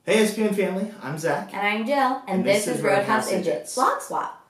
Hey SPN family, I'm Zach. And I'm Jill, and this is Roadhouse Idiots. Vlog Swap.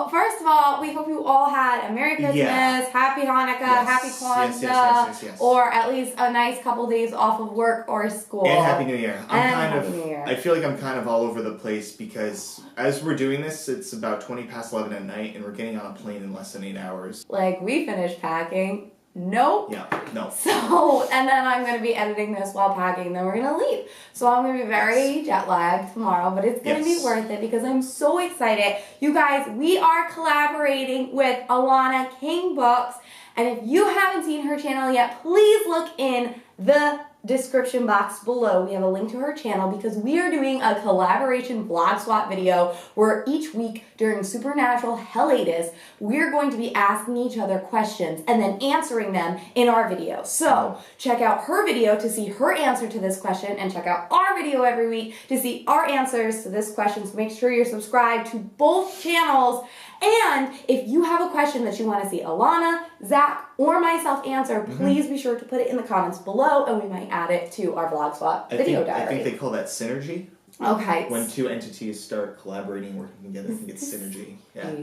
First of all, we hope you all had a Merry Christmas, Happy Hanukkah, Happy Kwanzaa, yes. or at least a nice couple days off of work or school. And Happy New Year. New Year. I feel like I'm kind of all over the place because as we're doing this, it's about 20 past 11 at night, and we're getting on a plane in less than 8 hours. Like, we finished packing. Nope. Yeah, no. So, and then I'm going to be editing this while packing, then we're going to leave. So I'm going to be very jet lagged tomorrow, but it's going to be worth it because I'm so excited. You guys, we are collaborating with Alana King Books, and if you haven't seen her channel yet, please look in the description box below. We have a link to her channel because we are doing a collaboration vlog swap video where each week during Supernatural Hiatus, we're going to be asking each other questions and then answering them in our video. So check out her video to see her answer to this question, and check out our video every week to see our answers to this question. So make sure you're subscribed to both channels. And if you have a question that you want to see Alana, Zach, or myself answer, please be sure to put it in the comments below, and we might add it to our vlog swap video diary. I think they call that synergy. Okay. When two entities start collaborating, working together, I think it's synergy. Yeah.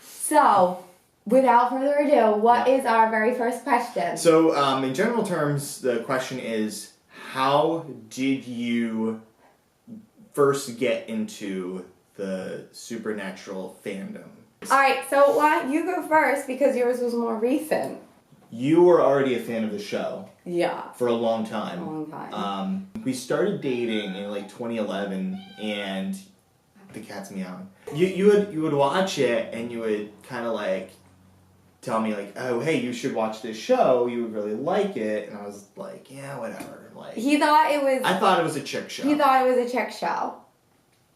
So, without further ado, what is our very first question? So, in general terms, the question is, how did you first get into the Supernatural fandom? Alright, so why don't you go first because yours was more recent. You were already a fan of the show. Yeah. For a long time. A long time. We started dating in like 2011, and the cat's meowing. You would watch it, and you would kind of like tell me like, oh hey, you should watch this show. You would really like it, and I was like, yeah, whatever. Like he thought it was. I thought it was a chick show. He thought it was a chick show.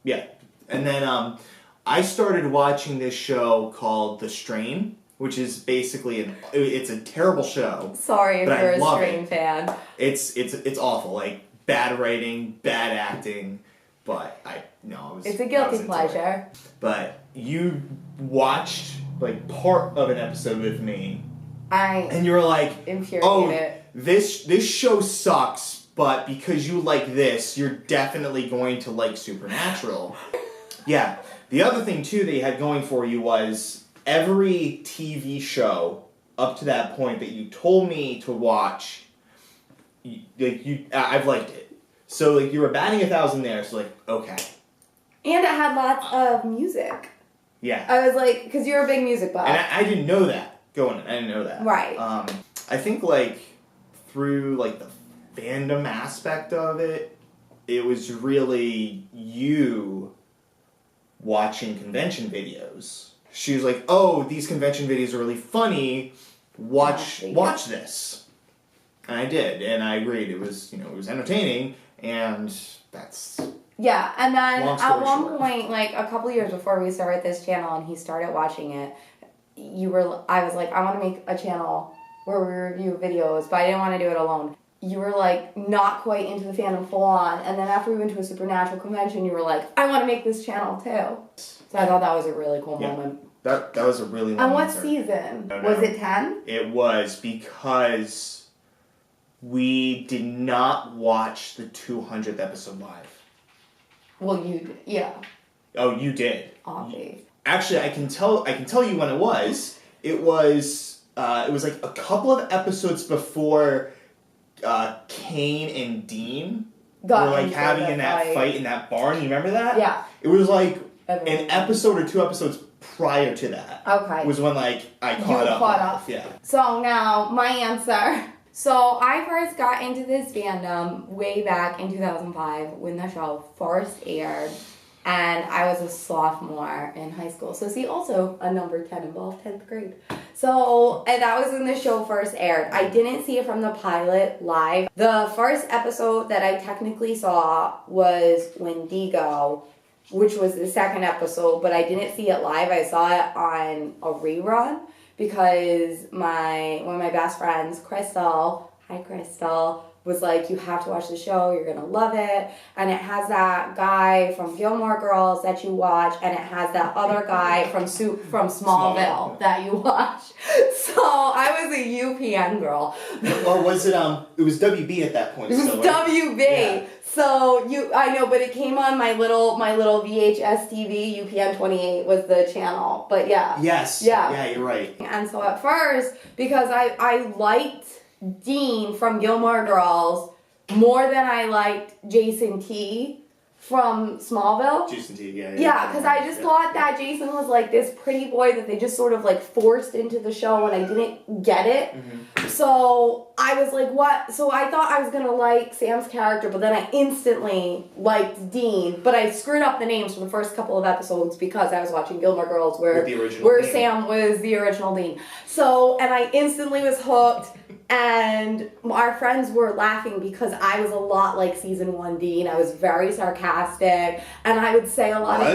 Yeah, and then I started watching this show called The Strain, which is basically it's a terrible show. Sorry if you're a Strain fan. It's awful, like bad writing, bad acting, but it's a guilty pleasure. But you watched like part of an episode with me, and you were like, infuriated. Oh, this show sucks, but because you like this, you're definitely going to like Supernatural. Yeah. The other thing, too, that you had going for you was every TV show up to that point that you told me to watch, I've liked it. So, like, you were batting 1,000 there, so, like, okay. And it had lots of music. Yeah. I was like, because you're a big music buff. And I didn't know that going in. I didn't know that. Right. I think, like, through, like, the fandom aspect of it, it was really you watching convention videos. She was like, oh, these convention videos are really funny. Watch this. And I did, and I agreed. It was, it was entertaining, and that's... Yeah, and then at one point, like, a couple years before we started this channel and he started watching it, I was like, I want to make a channel where we review videos, but I didn't want to do it alone. You were, like, not quite into the fandom full on, and then after we went to a Supernatural convention, you were like, I want to make this channel, too. So I thought that was a really cool moment. That was a really long And what answer. season? No. Was it 10? It was, because we did not watch the 200th episode live. Well, you did, yeah. Oh, you did. Obviously. Actually, I can tell you when it was. It was like a couple of episodes before Kane and Dean were like having that fight in that barn. You remember that? Yeah. It was like an episode or 2 episodes prior to that. Okay. Was when like I caught up. Yeah. So now my answer. So I first got into this fandom way back in 2005 when the show first aired, and I was a sophomore in high school. So see, also a number 10 involved, 10th grade. So, and that was when the show first aired. I didn't see it from the pilot live. The first episode that I technically saw was Wendigo, which was the second episode, but I didn't see it live. I saw it on a rerun because one of my best friends, Crystal, hi Crystal, was like, you have to watch the show, you're gonna love it. And it has that guy from Gilmore Girls that you watch, and it has that other guy from Smallville that you watch. So I I was a UPN girl. Or was it it was WB at that point. It was so, WB. Yeah. So I know, but it came on my little VHS TV. UPN 28 was the channel. But yeah. Yes. Yeah. Yeah, you're right. And so at first, because I liked Dean from Gilmore Girls more than I liked Jason T from Smallville. Jason T, yeah. Yeah, because I just thought that Jason was like this pretty boy that they just sort of like forced into the show, and I didn't get it. Mm-hmm. So I was like, what? So I thought I was going to like Sam's character, but then I instantly liked Dean. But I screwed up the names for the first couple of episodes because I was watching Gilmore Girls where Dean. Sam was the original Dean. So, and I instantly was hooked. And our friends were laughing because I was a lot like season 1 Dean. I was very sarcastic, and I would say a lot I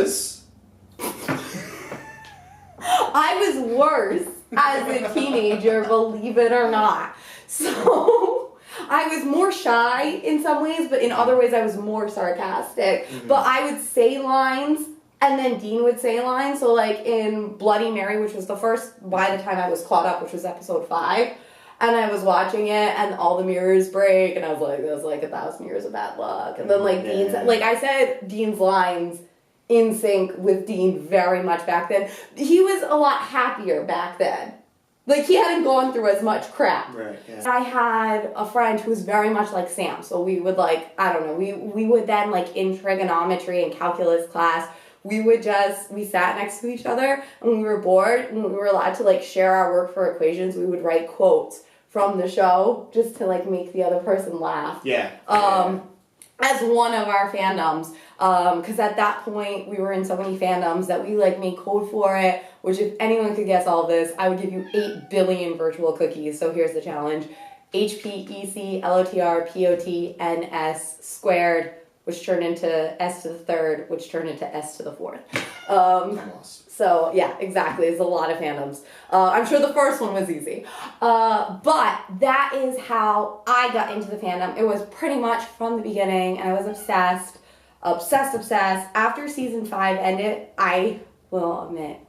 was worse as a teenager, believe it or not. So I was more shy in some ways, but in other ways I was more sarcastic. Mm-hmm. But I would say lines, and then Dean would say lines. So like in Bloody Mary, which was the first, by the time I was caught up, which was episode 5, and I was watching it, and all the mirrors break, and I was like, there's like 1,000 years of bad luck. And then like Dean's, like I said, Dean's lines in sync with Dean very much back then. He was a lot happier back then. Like he hadn't gone through as much crap. Right, yeah. I had a friend who was very much like Sam, so we would like, I don't know, we would then like in trigonometry and calculus class, we sat next to each other, and when we were bored, and we were allowed to like share our work for equations, we would write quotes from the show just to like make the other person laugh. Yeah. As one of our fandoms, because at that point we were in so many fandoms that we like made code for it, which if anyone could guess all this, I would give you 8 billion virtual cookies. So here's the challenge: HPECLOTRPOTNS squared, which turned into S to the 3rd, which turned into S to the 4th. So, yeah, exactly. There's a lot of fandoms. I'm sure the first one was easy. But that is how I got into the fandom. It was pretty much from the beginning, and I was obsessed. After season 5 ended, I will admit,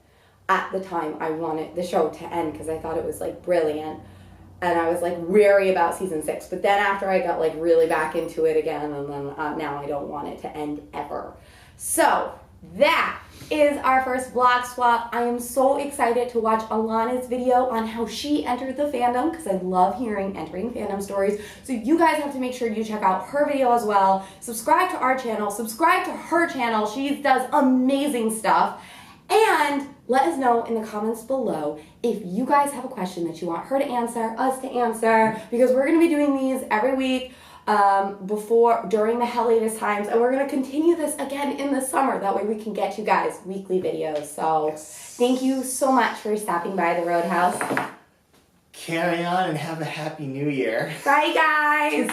at the time, I wanted the show to end because I thought it was, like, brilliant. And I was, like, weary about season 6. But then after I got, like, really back into it again, and then now I don't want it to end ever. So, that is our first vlog swap. I am so excited to watch Alana's video on how she entered the fandom because I love hearing entering fandom stories. So you guys have to make sure you check out her video as well. Subscribe to our channel. Subscribe to her channel. She does amazing stuff. And let us know in the comments below if you guys have a question that you want her to answer, us to answer, because we're going to be doing these every week. During the latest times, and we're going to continue this again in the summer. That way we can get you guys weekly videos. So Thank you so much for stopping by the Roadhouse. Carry on and have a happy new year. Bye guys.